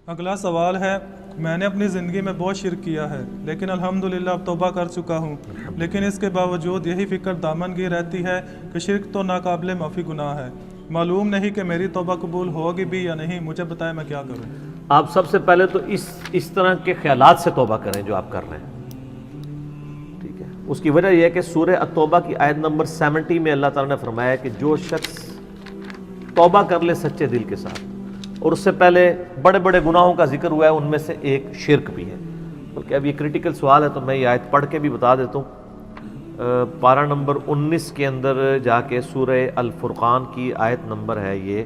اگلا سوال ہے، میں نے اپنی زندگی میں بہت شرک کیا ہے لیکن الحمدللہ اب توبہ کر چکا ہوں، لیکن اس کے باوجود یہی فکر دامن گیر رہتی ہے کہ شرک تو ناقابل معافی گناہ ہے، معلوم نہیں کہ میری توبہ قبول ہوگی بھی یا نہیں، مجھے بتائیں میں کیا کروں؟ آپ سب سے پہلے تو اس طرح کے خیالات سے توبہ کریں جو آپ کر رہے ہیں، ٹھیک ہے؟ اس کی وجہ یہ ہے کہ سورہ التوبہ کی آیت نمبر 70 میں اللہ تعالیٰ نے فرمایا کہ جو شخص توبہ کر لے سچے دل کے ساتھ، اور اس سے پہلے بڑے بڑے گناہوں کا ذکر ہوا ہے، ان میں سے ایک شرک بھی ہے، بلکہ اب یہ کریٹیکل سوال ہے تو میں یہ آیت پڑھ کے بھی بتا دیتا ہوں۔ پارہ نمبر 19 کے اندر جا کے سورہ الفرقان کی آیت نمبر ہے یہ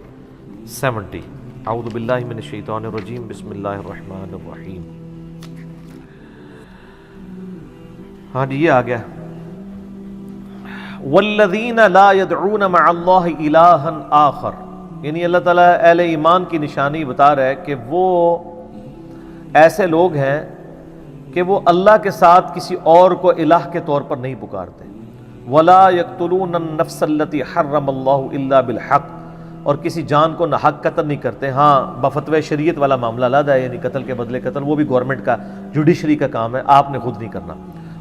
70۔ اعوذ باللہ من الشیطان الرجیم، بسم اللہ الرحمن الرحیم۔ ہاں جی یہ آ گیا، والذین لا يدعون مع اللہ الہا آخر، یعنی اللہ تعالیٰ اہل ایمان کی نشانی بتا رہا ہے کہ وہ ایسے لوگ ہیں کہ وہ اللہ کے ساتھ کسی اور کو الہ کے طور پر نہیں پکارتے۔ ولا يقتلون النفس التي حرم اللہ الا بالحق، اور کسی جان کو ناحق قتل نہیں کرتے۔ ہاں بفتوی شریعت والا معاملہ علیحدہ ہے، یعنی قتل کے بدلے قتل، وہ بھی گورنمنٹ کا جوڈیشری کا کام ہے، آپ نے خود نہیں کرنا۔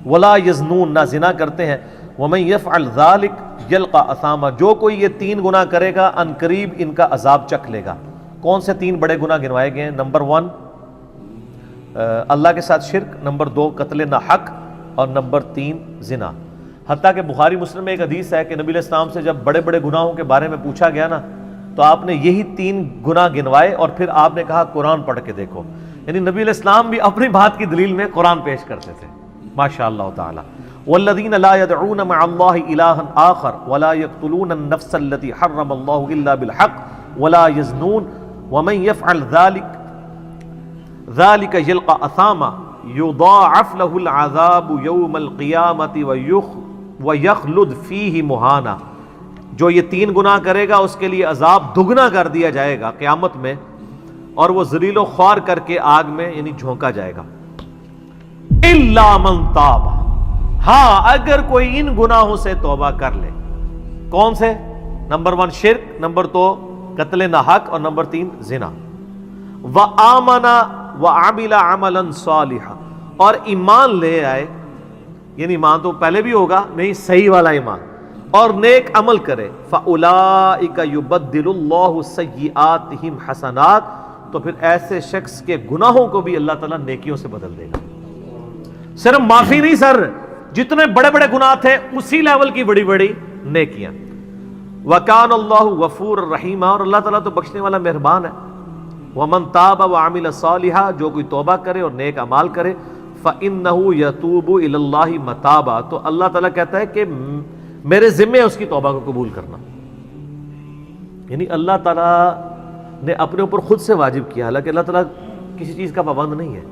ولا یزنون، نہ زنا کرتے ہیں۔ ومن یفعل ذلک یلقى اثاما، جو کوئی یہ 3 گناہ کرے گا ان قریب ان کا عذاب چکھ لے گا۔ کون سے 3 بڑے گناہ گنوائے گئے ہیں؟ نمبر 1 اللہ کے ساتھ شرک، نمبر 2 قتل ناحق، اور نمبر 3 زنا۔ حتیٰ کہ بخاری مسلم میں ایک حدیث ہے کہ نبی علیہ السلام سے جب بڑے بڑے گناہوں کے بارے میں پوچھا گیا نا تو آپ نے یہی 3 گناہ گنوائے، اور پھر آپ نے کہا قرآن پڑھ کے دیکھو، یعنی نبی علیہ السلام بھی اپنی بات کی دلیل میں قرآن پیش کرتے تھے، ماشاء اللہ تعالی۔ والذین لا يدعون مع اللہ الہا آخر ولا يقتلون النفس التي حرم اللہ الا بالحق ولا يزنون ومن يفعل ذلك يلقى اثاما يضاعف له العذاب يوم القیامة ويخلد فيه مہانا، جو یہ 3 گناہ کرے گا اس کے لیے عذاب دگنا کر دیا جائے گا قیامت میں، اور وہ ذلیل و خوار کر کے آگ میں یعنی جھونکا جائے گا۔ الا من تاب، ہاں اگر کوئی ان گناہوں سے توبہ کر لے۔ کون سے؟ نمبر 1 شرک، نمبر 2 قتل ناحق، اور نمبر 3 زنا۔ وآمن وعمل عملا صالحا، اور ایمان لے آئے، یعنی ایمان تو پہلے بھی ہوگا، نہیں صحیح والا ایمان، اور نیک عمل کرے۔ فاولئک یبدل اللہ سیئاتہم حسنات، تو پھر ایسے شخص کے گناہوں کو بھی اللہ تعالیٰ نیکیوں سے بدل دے گا۔ صرف معافی نہیں سر، جتنے بڑے بڑے گناہ تھے اسی لیول کی بڑی بڑی نیکیاں۔ وَكَانَ اللَّهُ غَفُورًا رَحِيمًا، اور اللہ تعالیٰ تو بخشنے والا مہربان ہے۔ وَمَن تَابَ وَعَمِلَ صَالِحًا، جو کوئی توبہ کرے اور نیک اعمال کرے، فَإِنَّهُ يَتُوبُ إِلَى اللَّهِ مَتَابًا، تو اللہ تعالیٰ کہتا ہے کہ میرے ذمہ ہے اس کی توبہ کو قبول کرنا۔ یعنی اللہ تعالیٰ نے اپنے اوپر خود سے واجب کیا، حالانکہ اللہ تعالیٰ کسی چیز کا پابند نہیں ہے،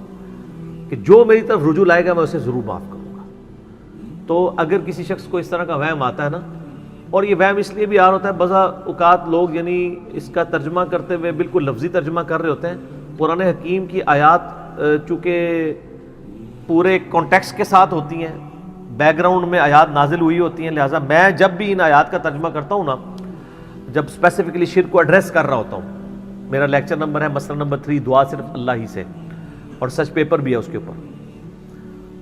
کہ جو میری طرف رجوع لائے گا میں اسے ضرور معاف کروں گا۔ تو اگر کسی شخص کو اس طرح کا وہم آتا ہے نا، اور یہ وہم اس لیے بھی آ رہا ہوتا ہے، بعض اوقات لوگ یعنی اس کا ترجمہ کرتے ہوئے بالکل لفظی ترجمہ کر رہے ہوتے ہیں۔ قرآن حکیم کی آیات چونکہ پورے کانٹیکسٹ کے ساتھ ہوتی ہیں، بیک گراؤنڈ میں آیات نازل ہوئی ہوتی ہیں، لہٰذا میں جب بھی ان آیات کا ترجمہ کرتا ہوں نا، جب اسپیسیفکلی شرک کو ایڈریس کر رہا ہوتا ہوں، میرا لیکچر نمبر ہے مسئلہ نمبر 3 دعا صرف اللہ ہی سے، اور سچ پیپر بھی ہے اس کے اوپر،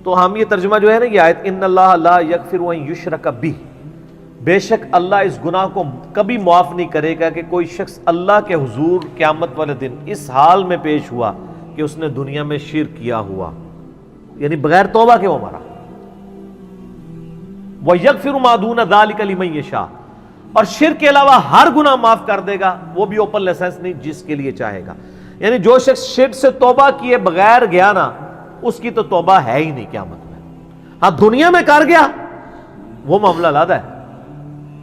تو ہم یہ ترجمہ جو ہے نا یہ آیت، ان اللہ لا یغفر ان یشرک بہ، بے شک اللہ اس گناہ کو کبھی معاف نہیں کرے گا کہ کوئی شخص اللہ کے حضور قیامت والے دن اس حال میں پیش ہوا کہ اس نے دنیا میں شرک کیا ہوا، یعنی بغیر توبہ کے وہ مرا۔ وَيَغْفِرُ مَا دُونَ ذَلِكَ لِمَن يَشَاءُ، اور شرک کے علاوہ ہر گناہ معاف کر دے گا، وہ بھی اوپن لائسنس نہیں، جس کے لیے چاہے گا۔ یعنی جو شخص شرک سے توبہ کیے بغیر گیا نا، اس کی تو توبہ ہے ہی نہیں قیامت میں۔ ہاں دنیا میں کر گیا وہ معاملہ علیحدہ ہے،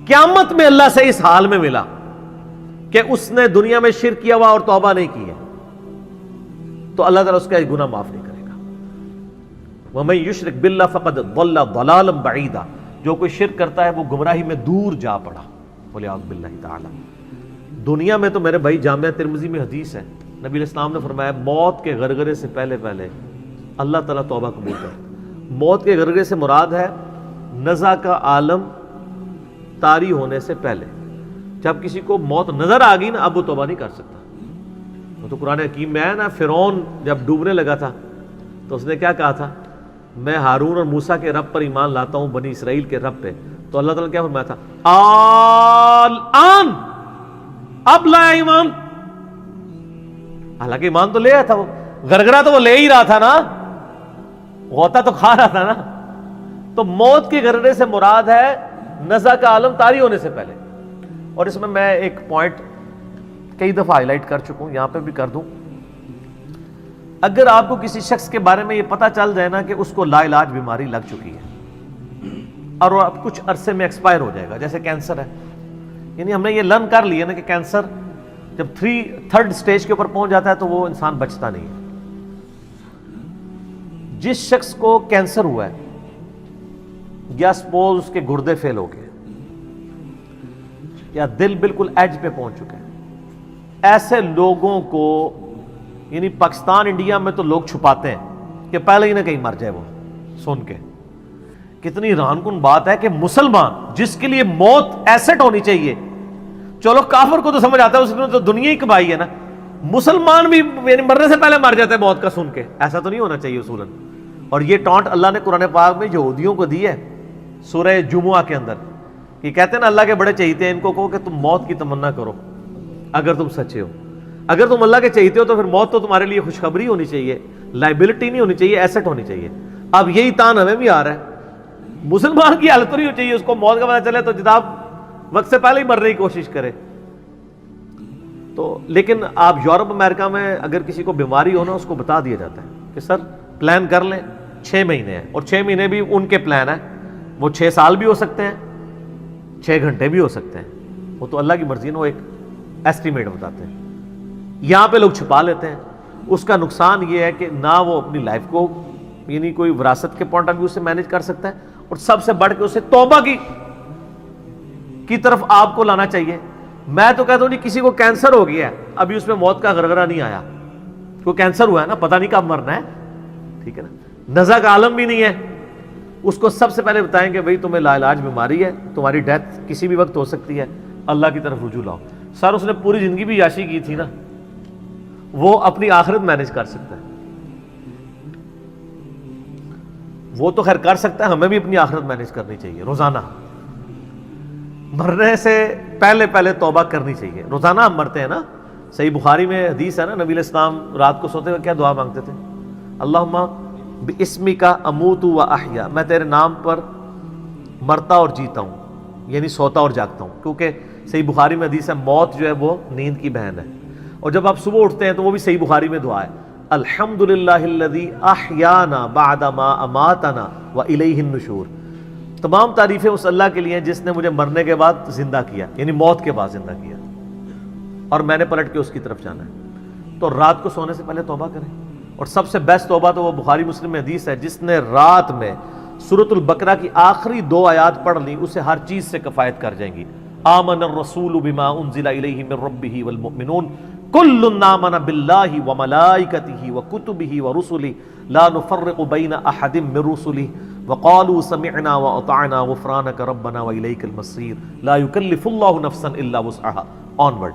قیامت میں اللہ سے اس حال میں ملا کہ اس نے دنیا میں شرک کیا ہوا اور توبہ نہیں کی ہے، تو اللہ تعالیٰ اس کا گناہ معاف نہیں کرے گا۔ وَمَن يُشْرِكْ بِاللَّهِ فَقَدْ ضَلَّ ضَلَالًا بَعِيدًا، جو کوئی شرک کرتا ہے وہ گمراہی میں دور جا پڑا، وَلِعَوْذُ بِاللَّهِ تعالی۔ دنیا میں تو میرے بھائی جامعہ ترمذی میں حدیث ہے، نبی علیہ السلام نے فرمایا موت کے غرغرے سے پہلے اللہ تعالیٰ توبہ قبول کرتا۔ موت کے غرغرے سے مراد ہے نزع کا عالم طاری ہونے سے پہلے، جب کسی کو موت نظر آ گئی نا اب وہ توبہ نہیں کر سکتا، وہ تو قرآن حکیم میں ہے نا، فرعون جب ڈوبنے لگا تھا تو اس نے کیا کہا تھا؟ میں ہارون اور موسیٰ کے رب پر ایمان لاتا ہوں، بنی اسرائیل کے رب پہ. تو اللہ تعالیٰ نے کیا فرمایا تھا؟ الآن، اب لایا ایمان. حالانکہ ایمان تو لے آیا تھا، وہ گرگرا تو وہ لے ہی رہا تھا نا، غوطہ تو کھا رہا تھا نا. تو موت کے گرگرے سے مراد ہے نزع کا عالم طاری ہونے سے پہلے. اور اس میں ایک پوائنٹ کئی دفعہ ہائی لائٹ کر چکا ہوں، یہاں پہ بھی کر دوں. اگر آپ کو کسی شخص کے بارے میں یہ پتا چل جائے نا کہ اس کو لا علاج بیماری لگ چکی ہے اور وہ اب کچھ عرصے میں ایکسپائر ہو جائے گا، جیسے کینسر ہے، یعنی ہم نے یہ لرن کر لیا نا کہ کینسر جب تھرڈ سٹیج کے اوپر پہنچ جاتا ہے تو وہ انسان بچتا نہیں ہے. جس شخص کو کینسر ہوا ہے یا سپوز اس کے گردے فیل ہو گئے یا دل بالکل ایج پہ پہنچ چکا ہے، ایسے لوگوں کو یعنی پاکستان انڈیا میں تو لوگ چھپاتے ہیں کہ پہلے ہی نہ کہیں مر جائے. وہ سن کے کتنی حیران کن بات ہے کہ مسلمان جس کے لیے موت ایسٹ ہونی چاہیے، چلو کافر کو تو سمجھ آتا ہے، اس نے تو دنیا ہی کمائی ہے نا، مسلمان بھی یعنی مرنے سے پہلے مر جاتا ہے موت کا سن کے. ایسا تو نہیں ہونا چاہیے اصولاً. اور یہ ٹانٹ اللہ نے قرآن پاک میں یہودیوں کو دی ہے سورہ جمعہ کے اندر. یہ کہتے ہیں نا اللہ کے بڑے چہیتے ہیں، ان کو کہو کہ تم موت کی تمنا کرو اگر تم سچے ہو. اگر تم اللہ کے چہیتے ہو تو پھر موت تو تمہارے لیے خوشخبری ہونی چاہیے، لائبلٹی نہیں ہونی چاہیے، ایسٹ ہونی چاہیے. اب یہی تان ہمیں بھی آ رہا ہے. مسلمان کی حالت تو نہیں ہونی چاہیے اس کو موت کا پتہ چلے تو جناب وقت سے پہلے ہی مرنے کی کوشش کرے. تو لیکن آپ یورپ امریکہ میں اگر کسی کو بیماری ہو نا، اس کو بتا دیا جاتا ہے کہ سر پلان کر لیں 6 مہینے ہیں، اور 6 مہینے بھی ان کے پلان ہیں، وہ 6 سال بھی ہو سکتے ہیں، 6 گھنٹے بھی ہو سکتے ہیں، وہ تو اللہ کی مرضی ہے. وہ ایک ایسٹیمیٹ بتاتے ہیں. یہاں پہ لوگ چھپا لیتے ہیں. اس کا نقصان یہ ہے کہ نہ وہ اپنی لائف کو یعنی کوئی وراثت کے پوائنٹ آف ویو سے مینج کر سکتا ہے، اور سب سے بڑھ کے اسے توبہ کی طرف آپ کو لانا چاہیے. میں تو کہتا ہوں نہیں، کسی کو کینسر ہو گیا ہے، ابھی اس میں موت کا غرغرہ نہیں آیا، کوئی کینسر ہوا ہے نا، پتہ نہیں کب مرنا ہے، ٹھیک ہے نا، نزع کا عالم بھی نہیں ہے، اس کو سب سے پہلے بتائیں کہ بھئی تمہیں لا علاج بیماری ہے، تمہاری ڈیتھ کسی بھی وقت ہو سکتی ہے، اللہ کی طرف رجوع لاؤ. سر اس نے پوری زندگی بھی عیاشی کی تھی نا، وہ اپنی آخرت مینج کر سکتا ہے. وہ تو خیر کر سکتا ہے، ہمیں بھی اپنی آخرت مینج کرنی چاہیے. روزانہ مرنے سے پہلے توبہ کرنی چاہیے. روزانہ ہم مرتے ہیں نا. صحیح بخاری میں حدیث ہے نا، نبی علیہ السلام رات کو سوتے ہوئے کیا دعا مانگتے تھے؟ اللہم باسمک اموت و احیا، میں تیرے نام پر مرتا اور جیتا ہوں، یعنی سوتا اور جاگتا ہوں. کیونکہ صحیح بخاری میں حدیث ہے موت جو ہے وہ نیند کی بہن ہے. اور جب آپ صبح اٹھتے ہیں تو وہ بھی صحیح بخاری میں دعا ہے، الحمدللہ الذی احیانا بعد ما اماتنا والیہ النشور. تمام تعریفیں اس اللہ کے لیے ہیں جس نے مجھے مرنے کے بعد زندہ کیا، یعنی موت کے بعد زندہ کیا، اور میں نے پلٹ کے اس کی طرف جانا ہے. تو رات کو سونے سے پہلے توبہ کریں. اور سب سے بیسٹ توبہ تو وہ بخاری مسلم میں حدیث ہے، جس نے رات میں سورۃ البقرہ کی آخری 2 آیات پڑھ لی، اسے ہر چیز سے کفایت کر جائیں گی. آمن الرسول بما انزل الیہ من ربہ والمؤمنون کل آمن باللہ وملائکتہ وکتبہ ورسلہ لا نفرق بین احد من رسلہ وقالوا سمعنا واطعنا غفرانک ربنا والیک المصیر لا یکلف اللہ نفسا الا وسعہا. آنورڈ.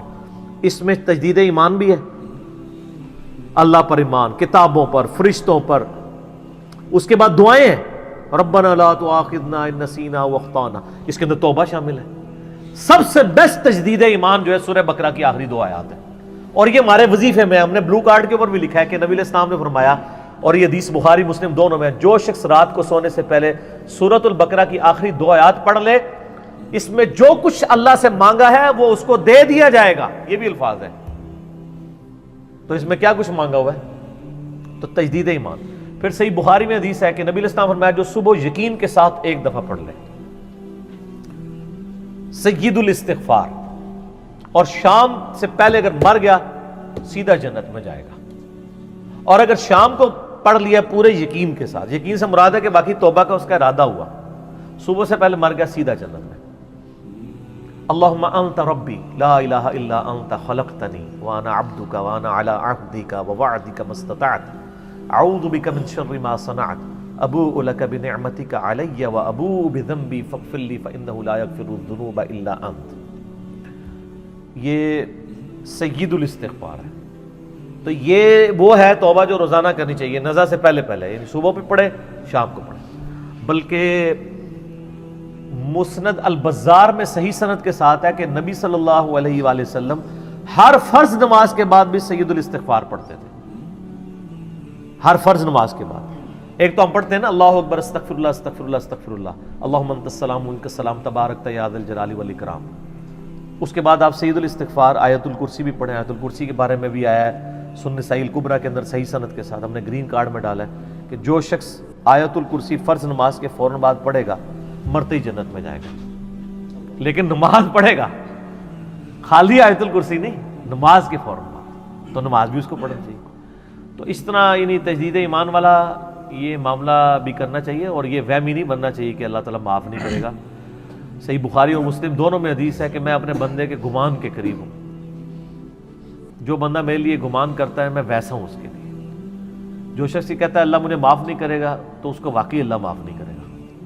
اس میں تجدید ایمان بھی ہے، اللہ پر ایمان، کتابوں پر، فرشتوں پر. اس کے بعد دعائیں ہیں، ربنا لا تؤاخذنا ان نسینا واخطانا. اس کے اندر توبہ شامل ہے. سب سے بیسٹ تجدید ایمان جو ہے سورہ بقرہ کی آخری 2 آیات ہیں. اور یہ ہمارے وظیفے میں ہم نے بلو کارڈ کے اوپر بھی لکھا ہے کہ نبی علیہ السلام نے فرمایا، اور یہ حدیث بخاری مسلم دونوں میں، جو شخص رات کو سونے سے پہلے سورۃ البقرہ کی آخری 2 آیات پڑھ لے، اس میں جو کچھ اللہ سے مانگا ہے وہ اس کو دے دیا جائے گا. یہ بھی الفاظ ہے. تو اس میں کیا کچھ مانگا ہوا ہے؟ تو تجدید ایمان. پھر صحیح بخاری میں حدیث ہے کہ نبی علیہ السلام فرمایا جو صبح یقین کے ساتھ 1 دفعہ پڑھ لے، سید الاستغفار، اور شام سے پہلے اگر مر گیا سیدھا جنت میں جائے گا. اور اگر شام کو پڑھ لیا پورے یقین کے ساتھ، یقین سے مراد ہے کہ باقی توبہ کا اس کا ارادہ ہوا، صبح سے پہلے مر گیا سیدھا جنت میں. اللہم انت ربی لا الہ الا انت خلقتنی وانا عبدک وانا علی عہدک ووعدک ما استطعت اعوذ بک من شر ما صنعت ابوء لک بنعمتک علی وابوء بذنبی فاغفر لی فانہ لا یغفر الذنوب الا انت. یہ سید الاستغفار ہے. تو یہ وہ ہے توبہ جو روزانہ کرنی چاہیے، نزا سے پہلے پہلے، یعنی صبح پہ پڑھے، شام کو پڑھے۔ بلکہ مسند البزار میں صحیح سند کے ساتھ ہے کہ نبی صلی اللہ علیہ وآلہ وسلم ہر فرض نماز کے بعد بھی سید الاستغفار پڑھتے تھے، ہر فرض نماز کے بعد۔ ایک تو ہم پڑھتے ہیں نا اللہ اکبر استغفر اللہ استغفر اللہ استغفر اللہ اللہم انت السلام ومنک السلام تبارکت یا ذا الجلال والاکرام، اس کے بعد آپ سید الاستغفار آیت الکرسی بھی پڑھیں۔ آیت الکرسی کے بارے میں بھی آیا ہے سنن نسائی الکبریٰ کے اندر صحیح سند کے ساتھ، ہم نے گرین کارڈ میں ڈالا ہے کہ جو شخص آیت الکرسی فرض نماز کے فوراً بعد پڑھے گا مرتے ہی جنت میں جائے گا۔ لیکن نماز پڑھے گا، خالی آیت الکرسی نہیں، نماز کے فوراً بعد، تو نماز بھی اس کو پڑھنا چاہیے۔ تو اس طرح یعنی تجدید ایمان والا یہ معاملہ بھی کرنا چاہیے، اور یہ وہم ہی نہیں بننا چاہیے کہ اللہ تعالیٰ معاف نہیں کرے گا۔ صحیح بخاری اور مسلم دونوں میں حدیث ہے کہ میں اپنے بندے کے گمان کے قریب ہوں، جو بندہ میرے لیے گمان کرتا ہے میں ویسا ہوں اس کے لیے۔ جو شخص یہ کہتا ہے اللہ مجھے معاف نہیں کرے گا تو اس کو واقعی اللہ معاف نہیں کرے گا،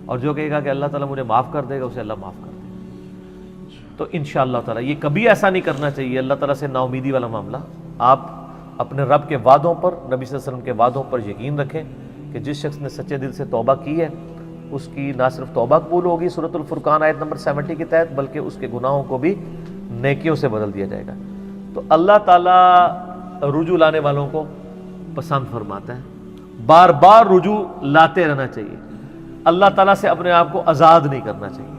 اور جو کہے گا کہ اللہ تعالیٰ مجھے معاف کر دے گا اسے اللہ معاف کر دے گا۔ تو انشاءاللہ تعالیٰ یہ کبھی ایسا نہیں کرنا چاہیے اللہ تعالیٰ سے نا امیدی والا معاملہ۔ آپ اپنے رب کے وعدوں پر، نبی صلی اللہ علیہ وسلم کے وعدوں پر یقین رکھیں کہ جس شخص نے سچے دل سے توبہ کی ہے اس کی نہ صرف توبہ قبول ہوگی سورۃ الفرقان آیت نمبر 70 کے تحت، بلکہ اس کے گناہوں کو بھی نیکیوں سے بدل دیا جائے گا۔ تو اللہ تعالیٰ رجوع لانے والوں کو پسند فرماتا ہے، بار بار رجوع لاتے رہنا چاہیے، اللہ تعالیٰ سے اپنے آپ کو آزاد نہیں کرنا چاہیے۔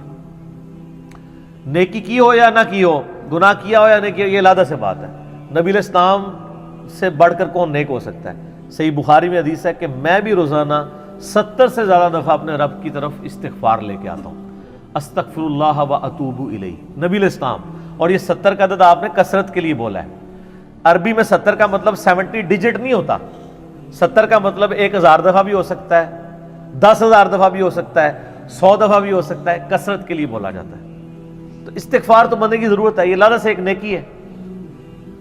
نیکی کی ہو یا نہ کی ہو، گناہ کیا ہو یا نہیں کیا، یہ علیحدہ سے بات ہے۔ نبی علیہ السلام سے بڑھ کر کون نیک ہو سکتا ہے؟ صحیح بخاری میں حدیث ہے کہ میں بھی روزانہ 70 سے زیادہ دفعہ اپنے رب کی طرف استغفار لے کے آتا ہوں، استغفر اللہ و اتوب الیہ، نبی علیہ السلام۔ اور یہ 70 کا عدد آپ نے کثرت کے لیے بولا ہے۔ عربی میں 70 کا مطلب 70 ڈیجٹ نہیں ہوتا، 70 کا مطلب 1000 دفعہ بھی ہو سکتا ہے، 10,000 دفعہ بھی ہو سکتا ہے، 100 دفعہ بھی ہو سکتا ہے، کثرت کے لیے بولا جاتا ہے۔ تو استغفار تو بندے کی ضرورت ہے، یہ اللہ سے ایک نیکی ہے،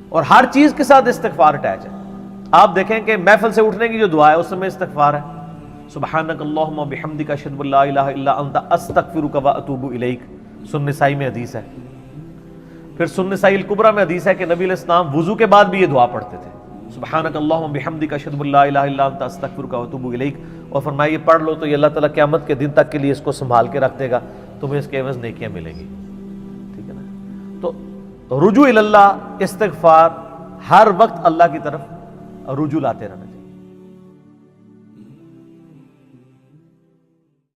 اور ہر چیز کے ساتھ استغفار اٹیچ ہے۔ آپ دیکھیں کہ محفل سے اٹھنے کی جو دعا ہے اس میں استغفار ہے، سبحانک اللہم و بحمدک اشہد ان لا الہ الا انت استغفرک و اتوب الیک، سنن نسائی میں حدیث ہے۔ پھر سنن نسائی الکبریٰ میں حدیث ہے کہ نبی علیہ السلام وضو کے بعد بھی یہ دعا پڑھتے تھے، سبحانک اللہم و بحمدک اشہد ان لا الہ الا انت استغفرک و اتوب الیک، اور فرمایا یہ پڑھ لو تو یہ اللہ تعالیٰ قیامت کے دن تک کے لیے اس کو سنبھال کے رکھ دے گا، تمہیں اس کے عوض نیکیاں ملیں گی۔ ٹھیک ہے نا؟ تو رجوع اللہ، استغفار، ہر وقت اللہ کی طرف رجوع لاتے رہنا۔